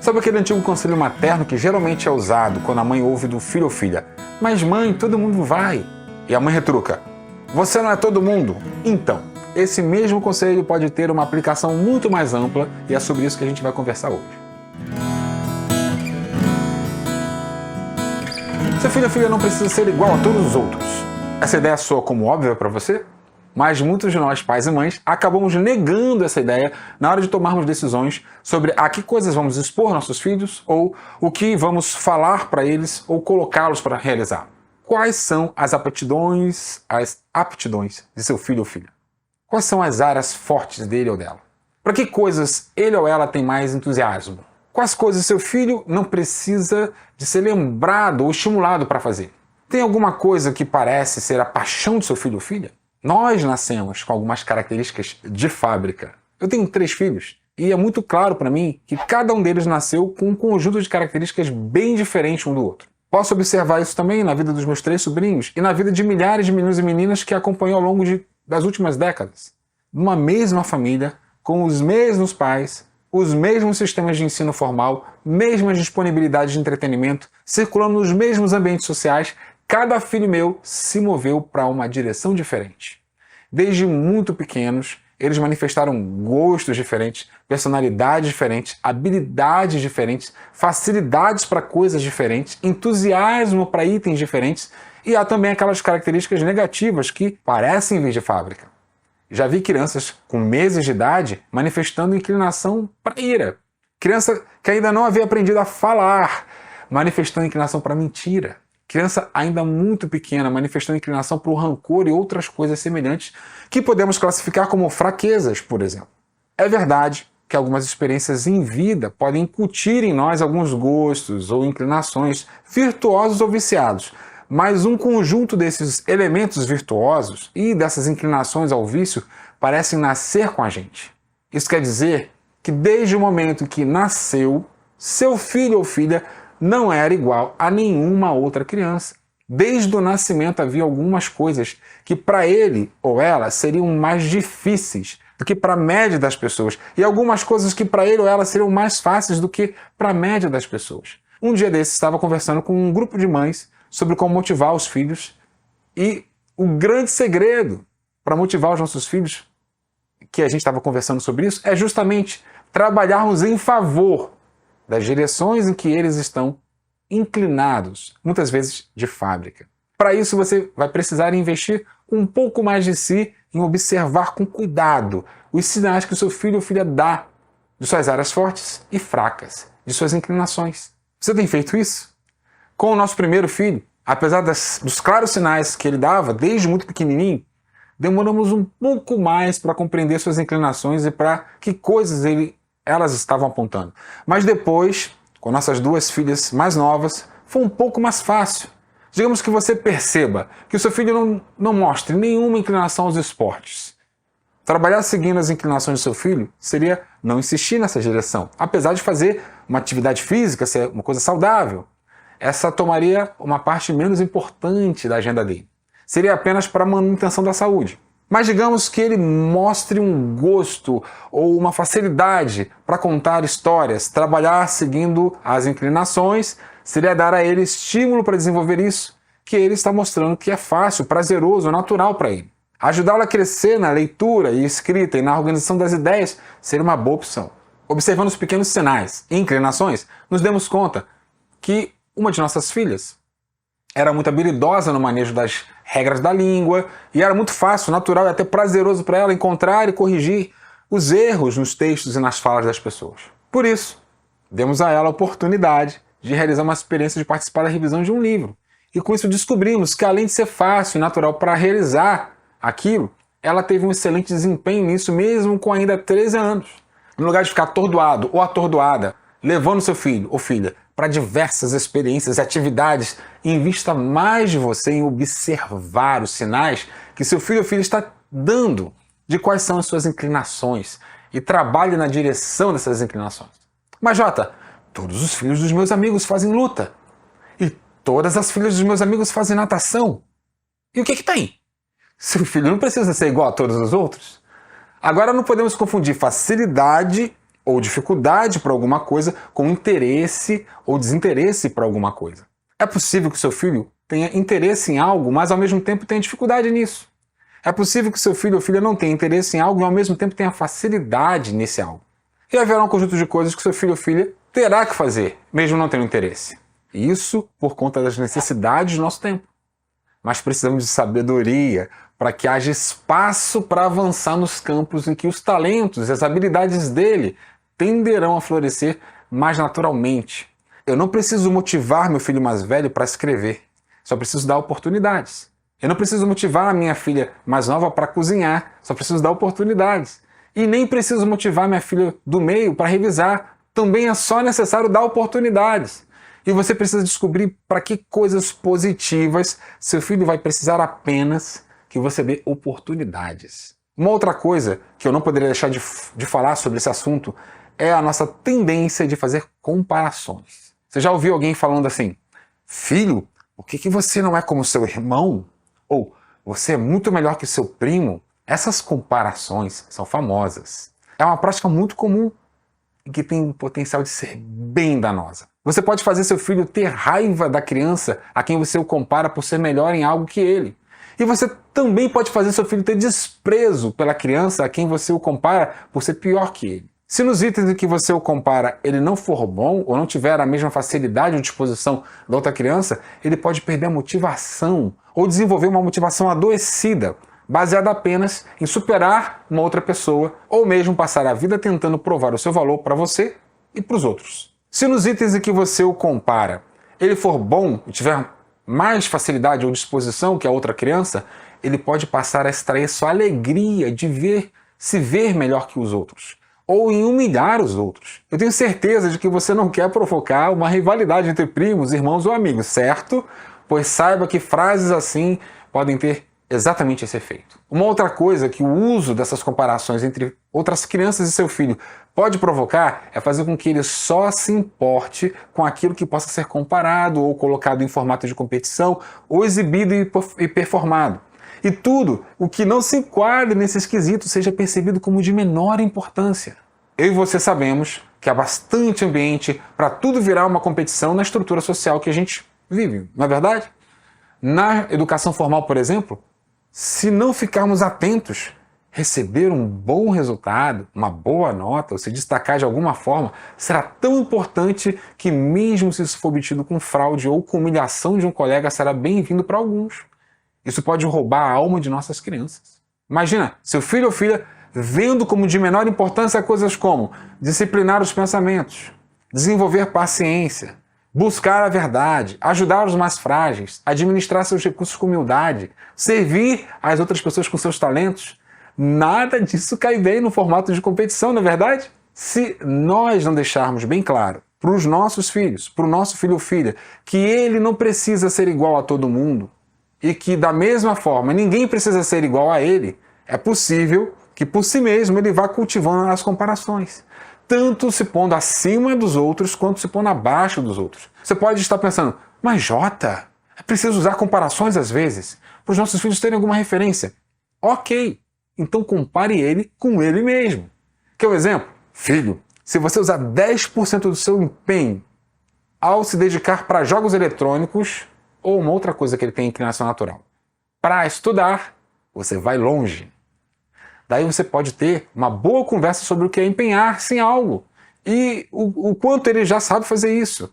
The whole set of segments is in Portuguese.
Sabe aquele antigo conselho materno que geralmente é usado quando a mãe ouve do filho ou filha: "Mas mãe, todo mundo vai." E a mãe retruca: "Você não é todo mundo." Então, esse mesmo conselho pode ter uma aplicação muito mais ampla e é sobre isso que a gente vai conversar hoje. Seu filho ou filha não precisa ser igual a todos os outros. Essa ideia soa como óbvia para você? Mas muitos de nós, pais e mães, acabamos negando essa ideia na hora de tomarmos decisões sobre a que coisas vamos expor nossos filhos ou o que vamos falar para eles ou colocá-los para realizar. Quais são as aptidões de seu filho ou filha? Quais são as áreas fortes dele ou dela? Para que coisas ele ou ela tem mais entusiasmo? Quais coisas seu filho não precisa de ser lembrado ou estimulado para fazer? Tem alguma coisa que parece ser a paixão do seu filho ou filha? Nós nascemos com algumas características de fábrica. Eu tenho 3 filhos e é muito claro para mim que cada um deles nasceu com um conjunto de características bem diferente um do outro. Posso observar isso também na vida dos meus 3 sobrinhos e na vida de milhares de meninos e meninas que acompanhou ao longo das últimas décadas. Numa mesma família, com os mesmos pais, os mesmos sistemas de ensino formal, mesmas disponibilidades de entretenimento, circulando nos mesmos ambientes sociais, cada filho meu se moveu para uma direção diferente. Desde muito pequenos, eles manifestaram gostos diferentes, personalidades diferentes, habilidades diferentes, facilidades para coisas diferentes, entusiasmo para itens diferentes, e há também aquelas características negativas que parecem vir de fábrica. Já vi crianças com meses de idade manifestando inclinação para ira. Criança que ainda não havia aprendido a falar, manifestando inclinação para mentira. Criança ainda muito pequena manifestando inclinação para o rancor e outras coisas semelhantes que podemos classificar como fraquezas, por exemplo. É verdade que algumas experiências em vida podem incutir em nós alguns gostos ou inclinações virtuosos ou viciados, mas um conjunto desses elementos virtuosos e dessas inclinações ao vício parecem nascer com a gente. Isso quer dizer que desde o momento em que nasceu, seu filho ou filha não era igual a nenhuma outra criança. Desde o nascimento havia algumas coisas que para ele ou ela seriam mais difíceis do que para a média das pessoas e algumas coisas que para ele ou ela seriam mais fáceis do que para a média das pessoas. Um dia desses estava conversando com um grupo de mães sobre como motivar os filhos e o grande segredo para motivar os nossos filhos, que a gente estava conversando sobre isso, é justamente trabalharmos em favor das direções em que eles estão inclinados, muitas vezes de fábrica. Para isso você vai precisar investir um pouco mais de si em observar com cuidado os sinais que o seu filho ou filha dá de suas áreas fortes e fracas, de suas inclinações. Você tem feito isso? Com o nosso primeiro filho, apesar dos claros sinais que ele dava desde muito pequenininho, demoramos um pouco mais para compreender suas inclinações e para que coisas elas estavam apontando. Mas depois, com nossas 2 filhas mais novas, foi um pouco mais fácil. Digamos que você perceba que o seu filho não mostre nenhuma inclinação aos esportes. Trabalhar seguindo as inclinações do seu filho seria não insistir nessa direção, apesar de fazer uma atividade física ser uma coisa saudável. Essa tomaria uma parte menos importante da agenda dele. Seria apenas para a manutenção da saúde. Mas digamos que ele mostre um gosto ou uma facilidade para contar histórias, trabalhar seguindo as inclinações, seria dar a ele estímulo para desenvolver isso, que ele está mostrando que é fácil, prazeroso, natural para ele. Ajudá-lo a crescer na leitura e escrita e na organização das ideias seria uma boa opção. Observando os pequenos sinais e inclinações, nos demos conta que uma de nossas filhas era muito habilidosa no manejo das regras da língua e era muito fácil, natural e até prazeroso para ela encontrar e corrigir os erros nos textos e nas falas das pessoas. Por isso, demos a ela a oportunidade de realizar uma experiência de participar da revisão de um livro. E com isso descobrimos que além de ser fácil e natural para realizar aquilo, ela teve um excelente desempenho nisso mesmo com ainda 13 anos. No lugar de ficar atordoado ou atordoada, levando seu filho ou filha para diversas experiências e atividades, invista mais de você em observar os sinais que seu filho ou filha está dando de quais são as suas inclinações e trabalhe na direção dessas inclinações. Mas Jota, todos os filhos dos meus amigos fazem luta e todas as filhas dos meus amigos fazem natação. E o que tem? Seu filho não precisa ser igual a todos os outros. Agora não podemos confundir facilidade ou dificuldade para alguma coisa com interesse ou desinteresse para alguma coisa. É possível que seu filho tenha interesse em algo, mas ao mesmo tempo tenha dificuldade nisso. É possível que seu filho ou filha não tenha interesse em algo e ao mesmo tempo tenha facilidade nesse algo. E haverá um conjunto de coisas que seu filho ou filha terá que fazer, mesmo não tendo interesse. Isso por conta das necessidades do nosso tempo. Mas precisamos de sabedoria para que haja espaço para avançar nos campos em que os talentos e as habilidades dele tenderão a florescer mais naturalmente. Eu não preciso motivar meu filho mais velho para escrever, só preciso dar oportunidades. Eu não preciso motivar a minha filha mais nova para cozinhar, só preciso dar oportunidades. E nem preciso motivar minha filha do meio para revisar, também é só necessário dar oportunidades. E você precisa descobrir para que coisas positivas seu filho vai precisar apenas que você dê oportunidades. Uma outra coisa que eu não poderia deixar de falar sobre esse assunto é a nossa tendência de fazer comparações. Você já ouviu alguém falando assim: filho, por que você não é como seu irmão? Ou você é muito melhor que seu primo? Essas comparações são famosas. É uma prática muito comum e que tem potencial de ser bem danosa. Você pode fazer seu filho ter raiva da criança a quem você o compara por ser melhor em algo que ele. E você também pode fazer seu filho ter desprezo pela criança a quem você o compara por ser pior que ele. Se nos itens em que você o compara ele não for bom ou não tiver a mesma facilidade ou disposição da outra criança, ele pode perder a motivação ou desenvolver uma motivação adoecida, baseada apenas em superar uma outra pessoa ou mesmo passar a vida tentando provar o seu valor para você e para os outros. Se nos itens em que você o compara ele for bom e tiver mais facilidade ou disposição que a outra criança, ele pode passar a extrair sua alegria de se ver melhor que os outros, ou em humilhar os outros. Eu tenho certeza de que você não quer provocar uma rivalidade entre primos, irmãos ou amigos, certo? Pois saiba que frases assim podem ter exatamente esse efeito. Uma outra coisa que o uso dessas comparações entre outras crianças e seu filho pode provocar é fazer com que ele só se importe com aquilo que possa ser comparado ou colocado em formato de competição ou exibido e performado. E tudo o que não se enquadre nesse esquisito seja percebido como de menor importância. Eu e você sabemos que há bastante ambiente para tudo virar uma competição na estrutura social que a gente vive, não é verdade? Na educação formal, por exemplo, se não ficarmos atentos, receber um bom resultado, uma boa nota, ou se destacar de alguma forma, será tão importante que mesmo se isso for obtido com fraude ou com humilhação de um colega, será bem-vindo para alguns. Isso pode roubar a alma de nossas crianças. Imagina, seu filho ou filha vendo como de menor importância coisas como disciplinar os pensamentos, desenvolver paciência, buscar a verdade, ajudar os mais frágeis, administrar seus recursos com humildade, servir as outras pessoas com seus talentos. Nada disso cai bem no formato de competição, não é verdade? Se nós não deixarmos bem claro para os nossos filhos, para o nosso filho ou filha, que ele não precisa ser igual a todo mundo e que, da mesma forma, ninguém precisa ser igual a ele, é possível que, por si mesmo, ele vá cultivando as comparações, tanto se pondo acima dos outros quanto se pondo abaixo dos outros. Você pode estar pensando, mas Jota, é preciso usar comparações às vezes, para os nossos filhos terem alguma referência. Ok, então compare ele com ele mesmo. Quer um exemplo? Filho, se você usar 10% do seu empenho ao se dedicar para jogos eletrônicos ou uma outra coisa que ele tem inclinação natural, para estudar, você vai longe. Daí você pode ter uma boa conversa sobre o que é empenhar-se em algo e o quanto ele já sabe fazer isso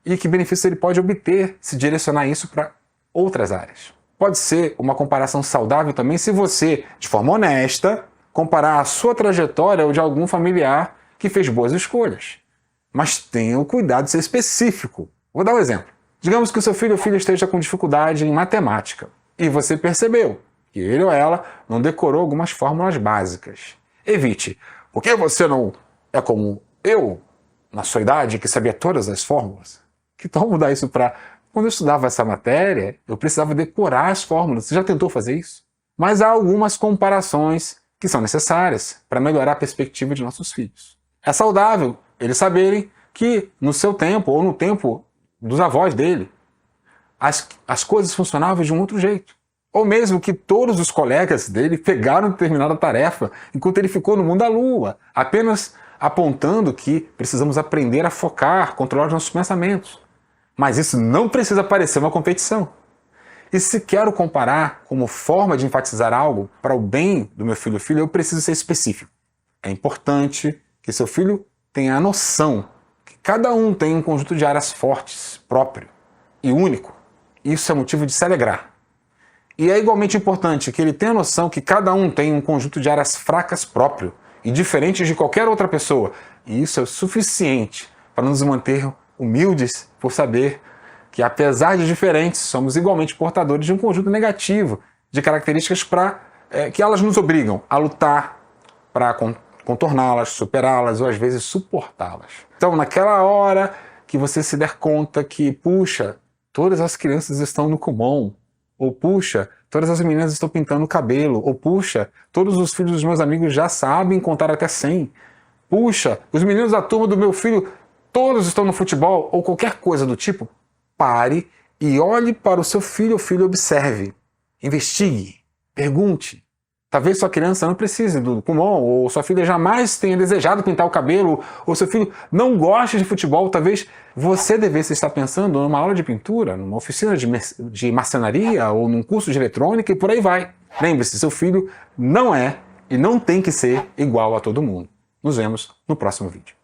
e que benefício ele pode obter se direcionar isso para outras áreas. Pode ser uma comparação saudável também se você, de forma honesta, comparar a sua trajetória ou de algum familiar que fez boas escolhas. Mas tenha o cuidado de ser específico. Vou dar um exemplo. Digamos que o seu filho ou filha esteja com dificuldade em matemática e você percebeu que ele ou ela não decorou algumas fórmulas básicas. Evite. Por que você não é como eu, na sua idade, que sabia todas as fórmulas? Que tal mudar isso para... Quando eu estudava essa matéria, eu precisava decorar as fórmulas. Você já tentou fazer isso? Mas há algumas comparações que são necessárias para melhorar a perspectiva de nossos filhos. É saudável eles saberem que no seu tempo, ou no tempo dos avós dele, as coisas funcionavam de um outro jeito. Ou mesmo que todos os colegas dele pegaram determinada tarefa enquanto ele ficou no mundo da lua, apenas apontando que precisamos aprender a focar, controlar os nossos pensamentos. Mas isso não precisa parecer uma competição. E se quero comparar como forma de enfatizar algo para o bem do meu filho ou filha, eu preciso ser específico. É importante que seu filho tenha a noção que cada um tem um conjunto de áreas fortes, próprio e único. Isso é motivo de se alegrar. E é igualmente importante que ele tenha a noção que cada um tem um conjunto de áreas fracas próprio e diferentes de qualquer outra pessoa. E isso é o suficiente para nos manter humildes por saber que, apesar de diferentes, somos igualmente portadores de um conjunto negativo de características que elas nos obrigam a lutar para contorná-las, superá-las ou às vezes suportá-las. Então, naquela hora que você se der conta que, puxa, todas as crianças estão no Kumon, ou puxa, todas as meninas estão pintando o cabelo, ou puxa, todos os filhos dos meus amigos já sabem contar até 100, puxa, os meninos da turma do meu filho todos estão no futebol, ou qualquer coisa do tipo, pare e olhe para o seu filho ou filha, observe, investigue, pergunte. Talvez sua criança não precise do Kumon, ou sua filha jamais tenha desejado pintar o cabelo, ou seu filho não goste de futebol. Talvez você devesse estar pensando numa aula de pintura, numa oficina de marcenaria, ou num curso de eletrônica e por aí vai. Lembre-se, seu filho não é e não tem que ser igual a todo mundo. Nos vemos no próximo vídeo.